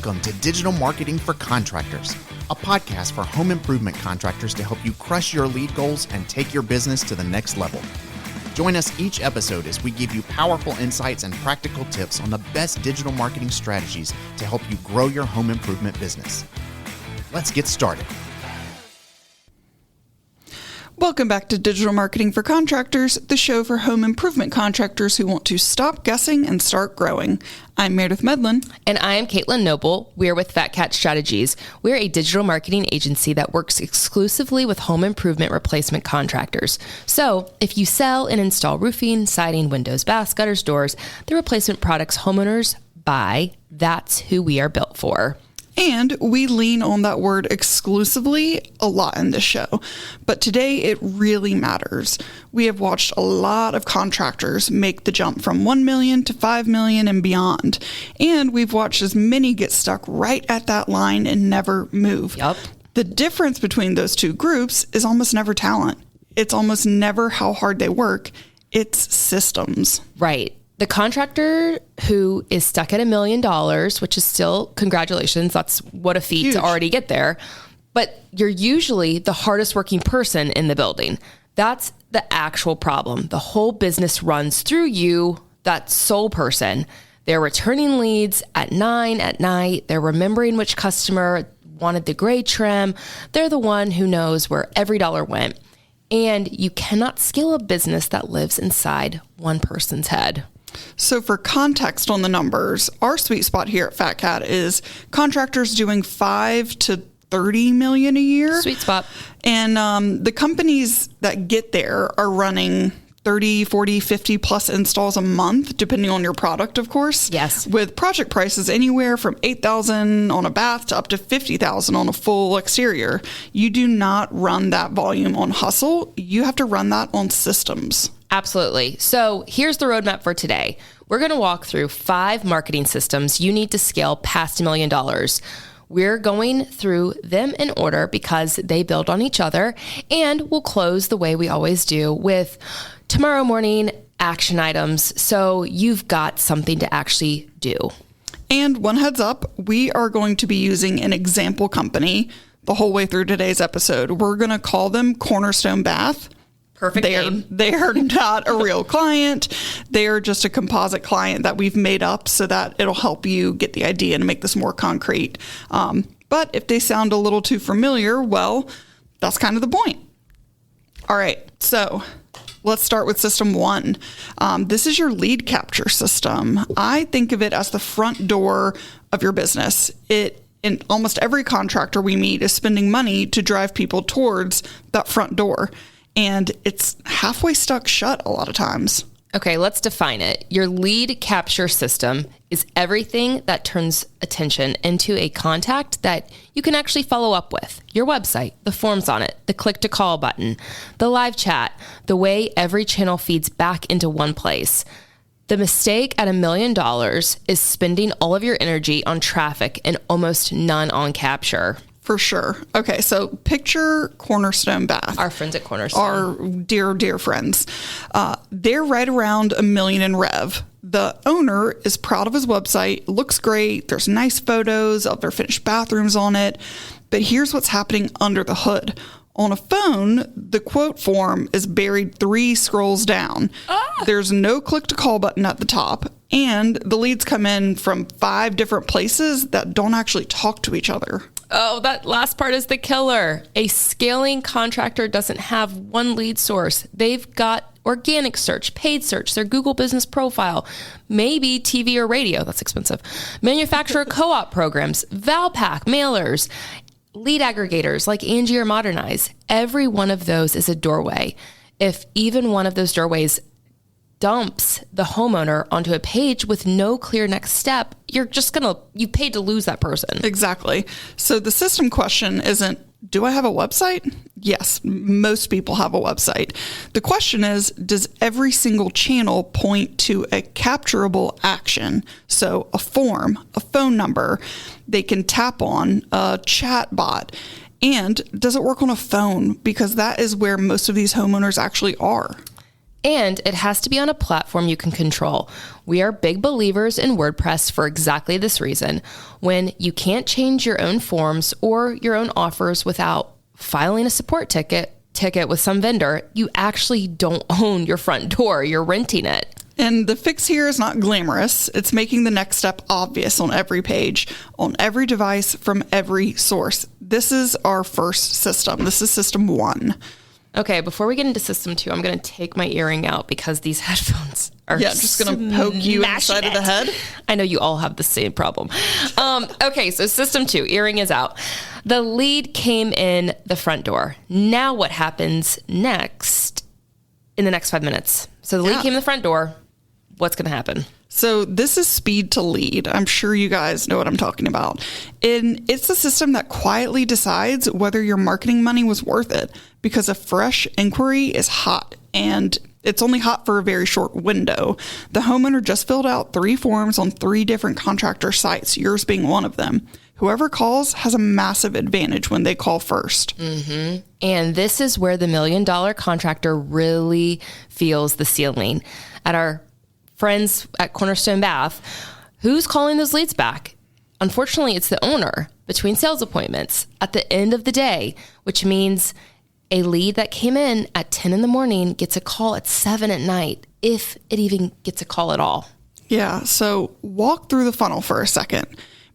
Welcome to Digital Marketing for Contractors, a podcast for home improvement contractors to help you crush your lead goals and take your business to the next level. Join us each episode as we give you powerful insights and practical tips on the best digital marketing strategies to help you grow your home improvement business. Let's get started. Welcome back to Digital Marketing for Contractors, the show for home improvement contractors who want to stop guessing and start growing. I'm Meredith Medlin. And I am Caitlyn Noble. We're with FatCat Strategies. We're a digital marketing agency that works exclusively with home improvement replacement contractors. So if you sell and install roofing, siding, windows, baths, gutters, doors, the replacement products homeowners buy, that's who we are built for. And we lean on that word exclusively a lot in this show. But today it really matters. We have watched a lot of contractors make the jump from 1 million to 5 million and beyond. And we've watched as many get stuck right at that line and never move. Yep. The difference between those two groups is almost never talent. It's almost never how hard they work. It's systems. Right. The contractor who is stuck at $1 million, which is still, congratulations, that's what a feat Huge. to already get there. But you're usually the hardest working person in the building. That's the actual problem. The whole business runs through you, that sole person. They're returning leads at 9 at night. They're remembering which customer wanted the gray trim. They're the one who knows where every dollar went. And you cannot scale a business that lives inside one person's head. So for context on the numbers, our sweet spot here at FatCat is contractors doing 5 to 30 million a year. Sweet spot. And the companies that get there are running 30, 40, 50 plus installs a month, depending on your product, of course. Yes. With project prices anywhere from $8,000 on a bath to up to $50,000 on a full exterior. You do not run that volume on hustle. You have to run that on systems. Absolutely. So here's the roadmap for today. We're going to walk through 5 marketing systems you need to scale past $1 million. We're going through them in order because they build on each other, and we'll close the way we always do with tomorrow morning action items. So you've got something to actually do. And one heads up, we are going to be using an example company the whole way through today's episode. We're going to call them Cornerstone Bath. Perfect name. They're not a real client. They're just a composite client that we've made up so that it'll help you get the idea and make this more concrete. But if they sound a little too familiar, well, that's kind of the point. All right, so let's start with system 1. This is your lead capture system. I think of it as the front door of your business. In almost every contractor we meet is spending money to drive people towards that front door. And it's halfway stuck shut a lot of times. Okay, let's define it. Your lead capture system is everything that turns attention into a contact that you can actually follow up with. Your website, the forms on it, the click to call button, the live chat, the way every channel feeds back into one place. The mistake at $1 million is spending all of your energy on traffic and almost none on capture. For sure. Okay, so picture Cornerstone Bath. Our friends at Cornerstone. Our dear, dear friends. They're right around $1 million in rev. The owner is proud of his website, looks great, there's nice photos of their finished bathrooms on it, but here's what's happening under the hood. On a phone, the quote form is buried 3 scrolls down. There's no click to call button at the top, and the leads come in from 5 different places that don't actually talk to each other. Oh, that last part is the killer. A scaling contractor doesn't have one lead source. They've got organic search, paid search, their Google business profile, maybe TV or radio. That's expensive. Manufacturer co-op programs, Valpak, mailers, lead aggregators like Angie or Modernize. Every one of those is a doorway. If even one of those doorways dumps the homeowner onto a page with no clear next step, you paid to lose that person. Exactly. So the system question isn't, do I have a website? Yes, most people have a website. The question is, does every single channel point to a capturable action? So a form, a phone number, they can tap on, a chat bot, and does it work on a phone? Because that is where most of these homeowners actually are. And it has to be on a platform you can control. We are big believers in WordPress for exactly this reason. When you can't change your own forms or your own offers without filing a support ticket with some vendor, you actually don't own your front door. You're renting it. And the fix here is not glamorous. It's making the next step obvious on every page, on every device, from every source. This is our first system. This is system 1. Okay, before we get into system 2, I'm going to take my earring out because these headphones are just going to poke you inside of the head. I know you all have the same problem. Okay, so system 2, earring is out. The lead came in the front door. Now what happens next in the next 5 minutes? So the lead came in the front door. What's going to happen? So this is speed to lead. I'm sure you guys know what I'm talking about. And it's the system that quietly decides whether your marketing money was worth it, because a fresh inquiry is hot, and it's only hot for a very short window. The homeowner just filled out 3 forms on 3 different contractor sites, yours being one of them. Whoever calls has a massive advantage when they call first. Mm-hmm. And this is where the $1 million contractor really feels the ceiling. At our friends at Cornerstone Bath, who's calling those leads back? Unfortunately, it's the owner between sales appointments at the end of the day, which means a lead that came in at 10 in the morning gets a call at 7 at night, if it even gets a call at all. Yeah, so walk through the funnel for a second,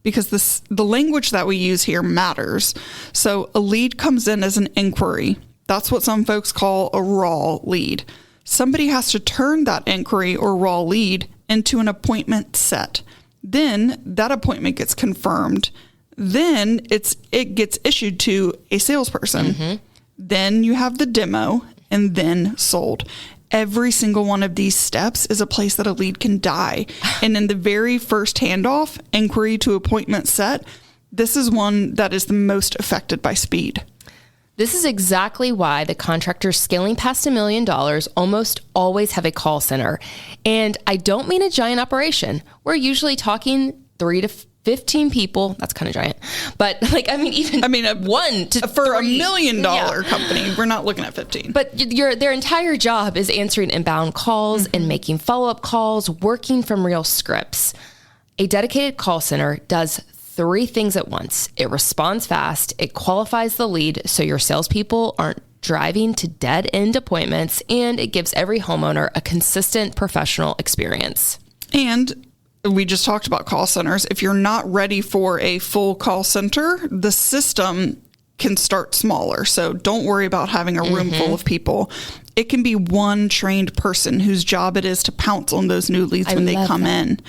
because the language that we use here matters. So a lead comes in as an inquiry. That's what some folks call a raw lead. Somebody has to turn that inquiry or raw lead into an appointment set. Then that appointment gets confirmed. Then it gets issued to a salesperson. Mm-hmm. Then you have the demo, and then sold. Every single one of these steps is a place that a lead can die. And in the very first handoff, inquiry to appointment set, this is one that is the most affected by speed. This is exactly why the contractors scaling past $1 million almost always have a call center. And I don't mean a giant operation. We're usually talking 3 to 15 people. That's kind of giant. But one to for three. $1 million company, we're not looking at 15. But their entire job is answering inbound calls and making follow-up calls, working from real scripts. A dedicated call center does 3 things at once. It responds fast, it qualifies the lead so your salespeople aren't driving to dead-end appointments, and it gives every homeowner a consistent professional experience. And we just talked about call centers. If you're not ready for a full call center, the system can start smaller. So don't worry about having a room full of people. It can be one trained person whose job it is to pounce on those new leads when they come in.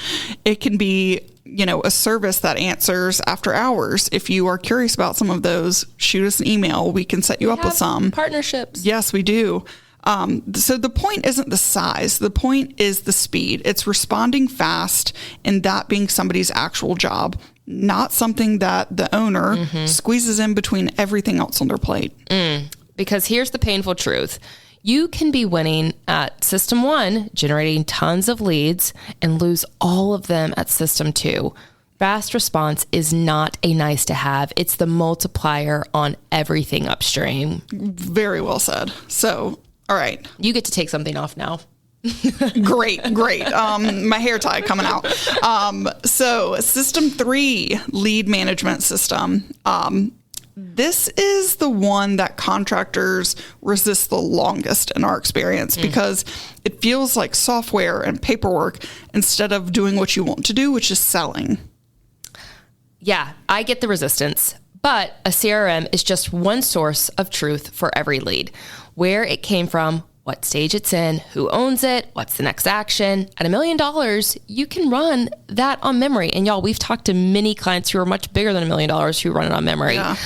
It can be, a service that answers after hours. If you are curious about some of those, shoot us an email. We can set you up with some partnerships. Yes, we do. So the point isn't the size. The point is the speed. It's responding fast, and that being somebody's actual job, not something that the owner squeezes in between everything else on their plate. Because here's the painful truth. You can be winning at System 1, generating tons of leads, and lose all of them at System 2. Fast response is not a nice to have. It's the multiplier on everything upstream. Very well said. So, all right. You get to take something off now. Great. My hair tie coming out. So System 3, lead management system. This is the one that contractors resist the longest in our experience, because it feels like software and paperwork instead of doing what you want to do, which is selling. Yeah, I get the resistance, but a CRM is just one source of truth for every lead. Where it came from, what stage it's in, who owns it, what's the next action. At $1 million, you can run that on memory. And y'all, we've talked to many clients who are much bigger than $1 million who run it on memory. Yeah.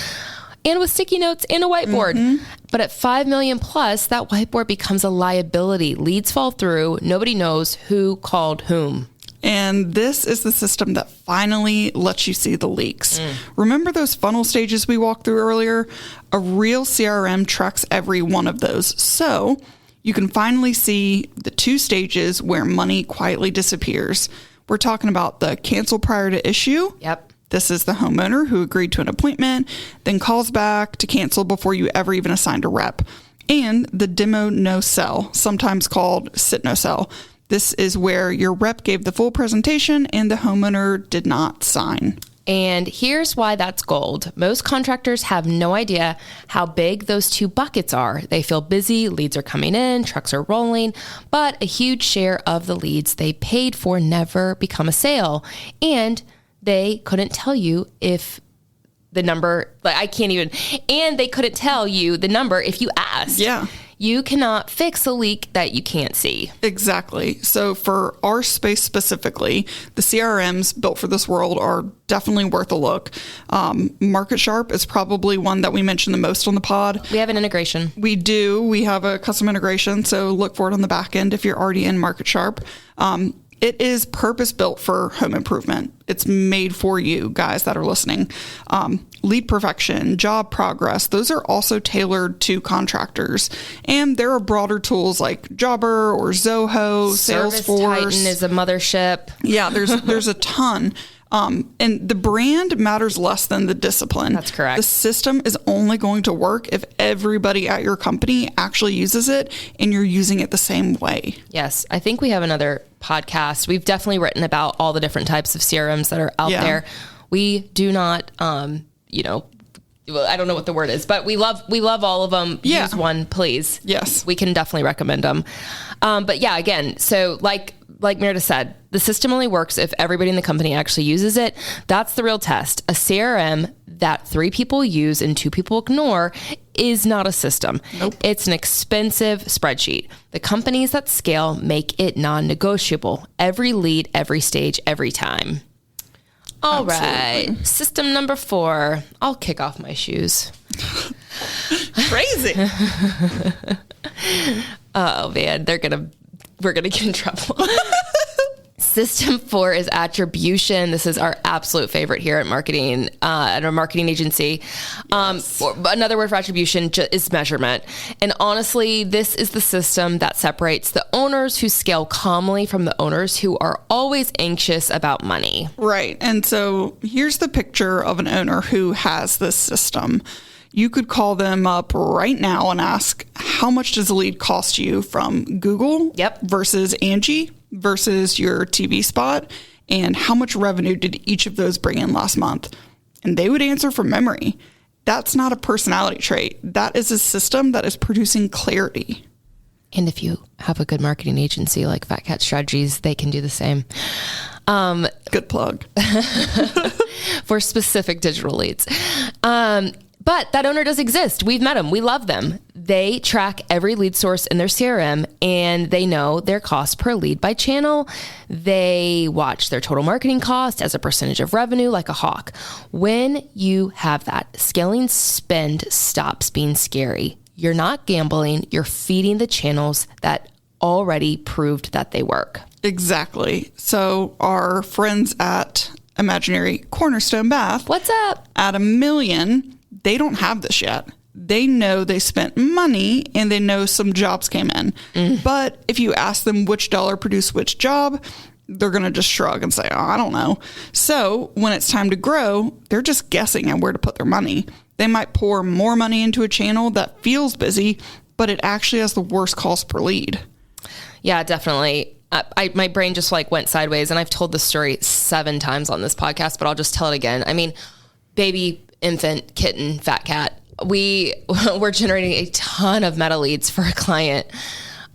And with sticky notes and a whiteboard. But at 5 million plus, that whiteboard becomes a liability. Leads fall through. Nobody knows who called whom. And this is the system that finally lets you see the leaks. Remember those funnel stages we walked through earlier? A real CRM tracks every one of those. So you can finally see the 2 stages where money quietly disappears. We're talking about the cancel prior to issue. Yep. This is the homeowner who agreed to an appointment, then calls back to cancel before you ever even assigned a rep. and the demo no sell, sometimes called sit no sell. This is where your rep gave the full presentation and the homeowner did not sign. And here's why that's gold. Most contractors have no idea how big those two buckets are. They feel busy, leads are coming in, trucks are rolling, but a huge share of the leads they paid for never become a sale. And they couldn't tell you if the number, and they couldn't tell you the number if you asked. Yeah. You cannot fix a leak that you can't see. Exactly. So for our space specifically, the CRMs built for this world are definitely worth a look. Market Sharp is probably one that we mention the most on the pod. We have an integration. We do. We have a custom integration, so look for it on the back end if you're already in Market Sharp. It is purpose-built for home improvement. It's made for you guys that are listening. Lead perfection, job progress, those are also tailored to contractors. And there are broader tools like Jobber or Zoho, Service Salesforce. Titan is a mothership. Yeah, there's a ton. And the brand matters less than the discipline. That's correct. The system is only going to work if everybody at your company actually uses it and you're using it the same way. Yes. I think we have another podcast. We've definitely written about all the different types of CRMs that are out there. We do not, I don't know what the word is, but we love all of them. Yeah. Use one, please. Yes. We can definitely recommend them. But yeah, again, so like Meredith said, the system only works if everybody in the company actually uses it. That's the real test. A CRM that 3 people use and 2 people ignore is not a system. Nope. It's an expensive spreadsheet. The companies that scale make it non-negotiable. Every lead, every stage, every time. All Absolutely. right. System number 4. I'll kick off my shoes. Crazy. Oh man, we're gonna get in trouble. System 4 is attribution. This is our absolute favorite here at marketing, at our marketing agency. Yes. Another word for attribution is measurement. And honestly, this is the system that separates the owners who scale calmly from the owners who are always anxious about money. Right. And so here's the picture of an owner who has this system. You could call them up right now and ask, how much does a lead cost you from Google versus Angie versus your TV spot? And how much revenue did each of those bring in last month? And they would answer from memory. That's not a personality trait. That is a system that is producing clarity. And if you have a good marketing agency like FatCat Strategies, they can do the same. Good plug. For specific digital leads. But that owner does exist. We've met them. We love them. They track every lead source in their CRM and they know their cost per lead by channel. They watch their total marketing cost as a percentage of revenue like a hawk. When you have that, scaling spend stops being scary. You're not gambling. You're feeding the channels that already proved that they work. Exactly. So our friends at Imaginary Cornerstone Bath. What's up? At $1 million. They don't have this yet. They know they spent money and they know some jobs came in. But if you ask them which dollar produced which job, they're going to just shrug and say, oh, I don't know. So when it's time to grow, they're just guessing at where to put their money. They might pour more money into a channel that feels busy, but it actually has the worst cost per lead. Yeah, definitely. My brain just went sideways, and I've told this story 7 times on this podcast, but I'll just tell it again. I mean, baby, infant, kitten, fat cat. We were generating a ton of meta leads for a client.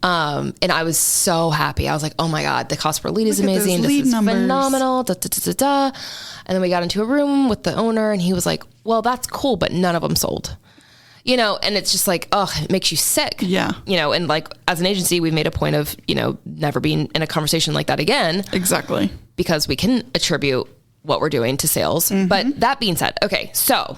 And I was so happy. I was like, oh my God, the cost per lead is amazing. This is phenomenal. Da, da, da, da, da. And then we got into a room with the owner and he was like, well, that's cool, but none of them sold. And it's just it makes you sick. Yeah. And as an agency, we've made a point of, never being in a conversation like that again. Exactly. Because we can attribute what we're doing to sales. Mm-hmm. But that being said, okay, so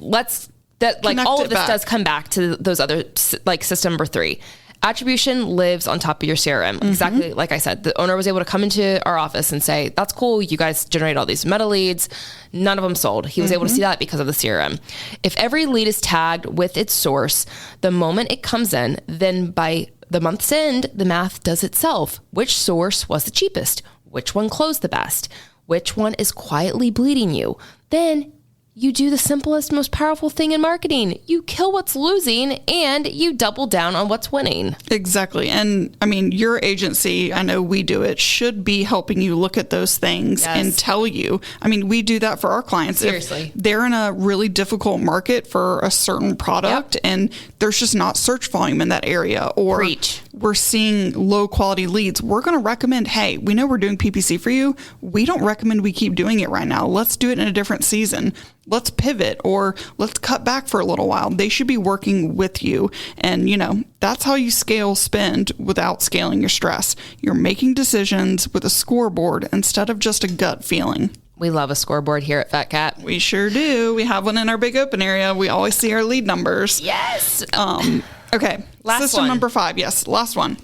all of this does come back to those other, system number 3. Attribution lives on top of your CRM. Mm-hmm. Exactly like I said, the owner was able to come into our office and say, that's cool. You guys generate all these meta leads. None of them sold. He was able to see that because of the CRM. If every lead is tagged with its source, the moment it comes in, then by the month's end, the math does itself. Which source was the cheapest? Which one closed the best? Which one is quietly bleeding you? Then you do the simplest, most powerful thing in marketing. You kill what's losing and you double down on what's winning. Exactly. And I mean, your agency, I know we do it, should be helping you look at those things and tell you. I mean, we do that for our clients. Seriously. If they're in a really difficult market for a certain product and there's just not search volume in that area, or we're seeing low quality leads, we're going to recommend, hey, we know we're doing PPC for you. We don't recommend we keep doing it right now. Let's do it in a different season. Let's pivot, or let's cut back for a little while. They should be working with you. And, you know, that's how you scale spend without scaling your stress. You're making decisions with a scoreboard instead of just a gut feeling. We love a scoreboard here at FatCat. We sure do. We have one in our big open area. We always see our lead numbers. Yes. Okay. Last System one. number 5. Yes. Last one.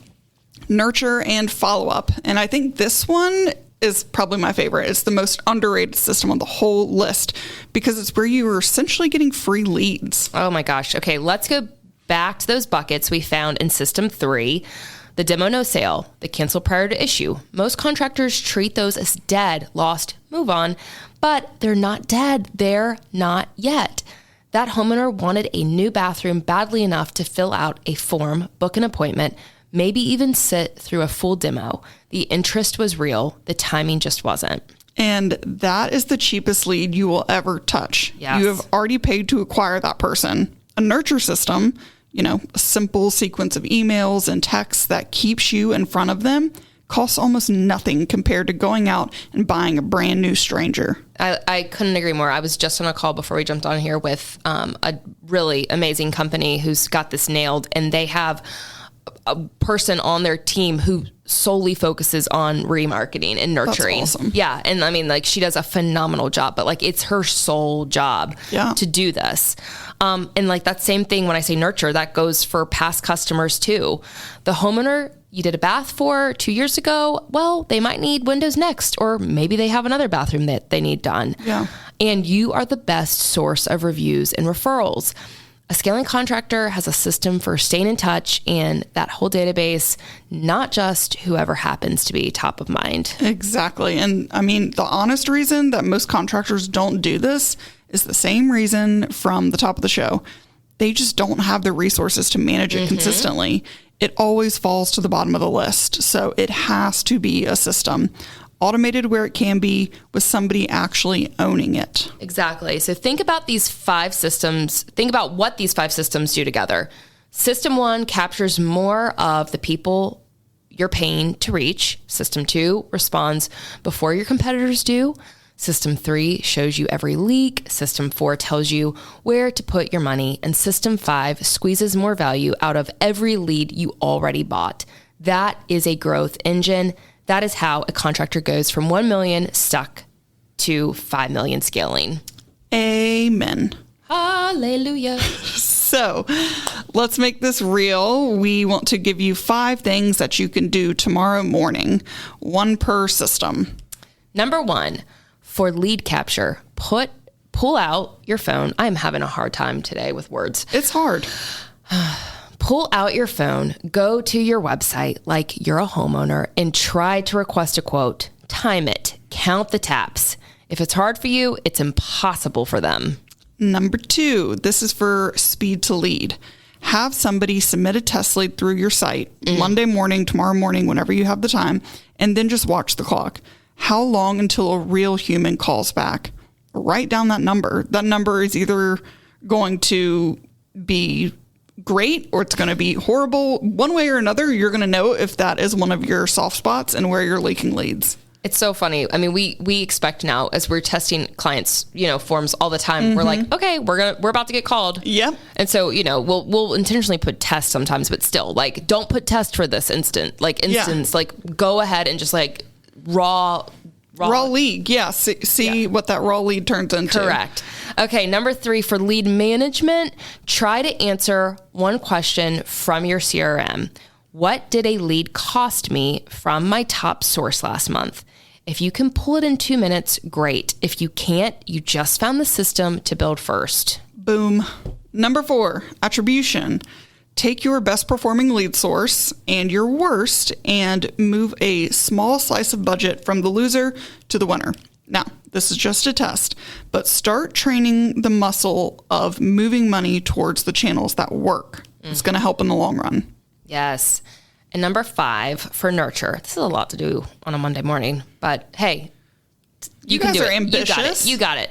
Nurture and follow up. And I think this one is probably my favorite. It's the most underrated system on the whole list because it's where you are essentially getting free leads. Oh my gosh. Okay, let's go back to those buckets we found in System 3. The demo no sale, the cancel prior to issue. Most contractors treat those as dead, lost, move on, but they're not dead. They're not yet. That homeowner wanted a new bathroom badly enough to fill out a form, book an appointment, maybe even sit through a full demo. The interest was real. The timing just wasn't. And that is the cheapest lead you will ever touch. Yes. You have already paid to acquire that person. A nurture system, you know, a simple sequence of emails and texts that keeps you in front of them, costs almost nothing compared to going out and buying a brand new stranger. I couldn't agree more. I was just on a call before we jumped on here with a really amazing company who's got this nailed, and they have a person on their team who solely focuses on remarketing and nurturing. That's awesome. Yeah. And I mean, like, she does a phenomenal job, but like, it's her sole job to do this. And like that same thing, when I say nurture, that goes for past customers too. The homeowner you did a bath for 2 years ago, well, they might need windows next, or maybe they have another bathroom that they need done. Yeah. And you are the best source of reviews and referrals. A scaling contractor has a system for staying in touch and that whole database, not just whoever happens to be top of mind. Exactly. And I mean, the honest reason that most contractors don't do this is the same reason from the top of the show. They just don't have the resources to manage it consistently. It always falls to the bottom of the list. So it has to be a system. Automated where it can be, with somebody actually owning it. Exactly. So think about these 5 systems. Think about what these 5 systems do together. System 1 captures more of the people you're paying to reach. System 2 responds before your competitors do. System 3 shows you every leak. System 4 tells you where to put your money. And System 5 squeezes more value out of every lead you already bought. That is a growth engine. That is how a contractor goes from 1 million stuck to 5 million scaling. Amen. Hallelujah. So let's make this real. We want to give you 5 things that you can do tomorrow morning, 1 per system. Number 1, for lead capture, pull out your phone. I'm having a hard time today with words. It's hard. Pull out your phone, go to your website like you're a homeowner, and try to request a quote. Time it. Count the taps. If it's hard for you, it's impossible for them. Number 2, this is for speed to lead. Have somebody submit a test lead through your site Monday morning, tomorrow morning, whenever you have the time, and then just watch the clock. How long until a real human calls back? Write down that number. That number is either going to be great or it's going to be horrible. One way or another, you're going to know if that is one of your soft spots and where you're leaking leads. It's so funny. I mean, we expect now, as we're testing clients, forms all the time. We're like, okay, we're about to get called. Yep. And so, we'll intentionally put test sometimes, but still, like, don't put test for this instance. Like, go ahead and just like raw lead. Yeah. See what that raw lead turns into. Correct. Okay. Number 3, for lead management, try to answer one question from your CRM. What did a lead cost me from my top source last month? If you can pull it in 2 minutes, great. If you can't, you just found the system to build first. Boom. Number 4, attribution. Take your best performing lead source and your worst and move a small slice of budget from the loser to the winner. Now, This is just a test, but start training the muscle of moving money towards the channels that work. It's going to help in the long run. Yes. And number 5 for nurture. This is a lot to do on a Monday morning, but hey, you can guys do are it. ambitious. You got it.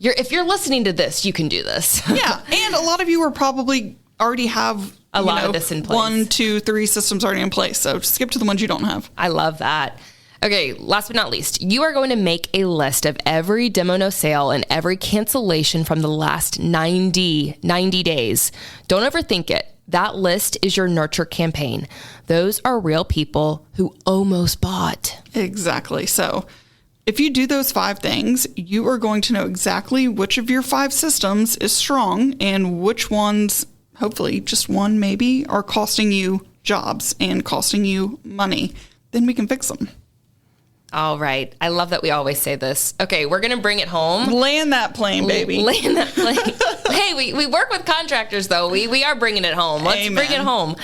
If you're listening to this, you can do this. Yeah. And a lot of you are probably already have a lot of this in place. 1, 2, 3 systems already in place. So skip to the ones you don't have. I love that. Okay, last but not least, you are going to make a list of every demo no sale and every cancellation from the last 90 days. Don't overthink it. That list is your nurture campaign. Those are real people who almost bought. Exactly. So if you do those 5 things, you are going to know exactly which of your 5 systems is strong and which ones, hopefully just one maybe, are costing you jobs and costing you money. Then we can fix them. All right. I love that we always say this. Okay, we're going to bring it home. Land that plane, baby. Land that plane. Hey, we work with contractors, though. We are bringing it home. Let's bring it home.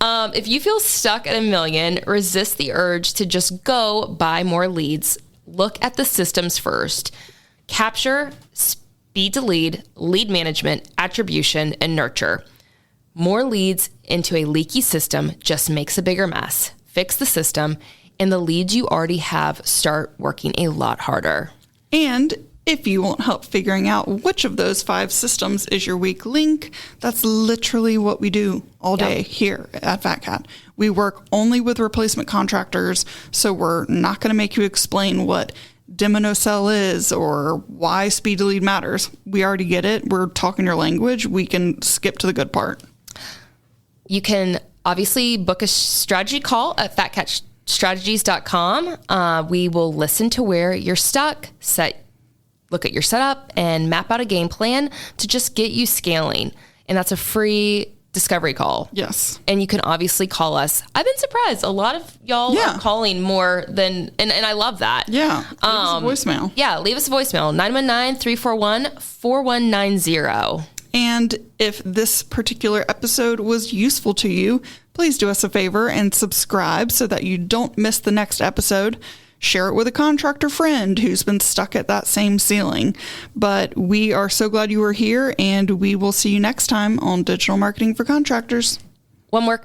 If you feel stuck at $1 million, resist the urge to just go buy more leads. Look at the systems first. Capture, speed to lead management, attribution, and nurture. More leads into a leaky system just makes a bigger mess. Fix the system, and the leads you already have start working a lot harder. And if you want help figuring out which of those 5 systems is your weak link, that's literally what we do all day here at FatCat. We work only with replacement contractors, so we're not going to make you explain what demo no sell is or why speed to lead matters. We already get it. We're talking your language. We can skip to the good part. You can obviously book a strategy call at fatcatstrategies.com. We will listen to where you're stuck, look at your setup, and map out a game plan to just get you scaling. And that's a free discovery call. Yes. And you can obviously call us. I've been surprised. A lot of y'all are calling more than, and I love that. Yeah. Leave us a voicemail. Yeah, leave us a voicemail, 919-341-4190. And if this particular episode was useful to you, please do us a favor and subscribe so that you don't miss the next episode. Share it with a contractor friend who's been stuck at that same ceiling. But we are so glad you were here, and we will see you next time on Digital Marketing for Contractors. One more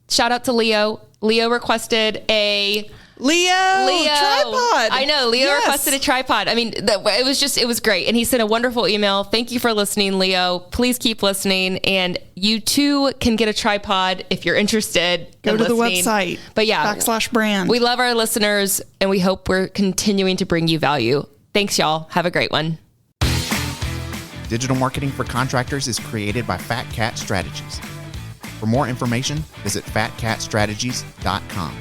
shout out to Leo. Leo requested a tripod. I know. Leo requested a tripod. I mean, it was great. And he sent a wonderful email. Thank you for listening, Leo. Please keep listening. And you too can get a tripod if you're interested. Go to the website. But yeah, /brand. We love our listeners, and we hope we're continuing to bring you value. Thanks, y'all. Have a great one. Digital Marketing for Contractors is created by FatCat Strategies. For more information, visit fatcatstrategies.com.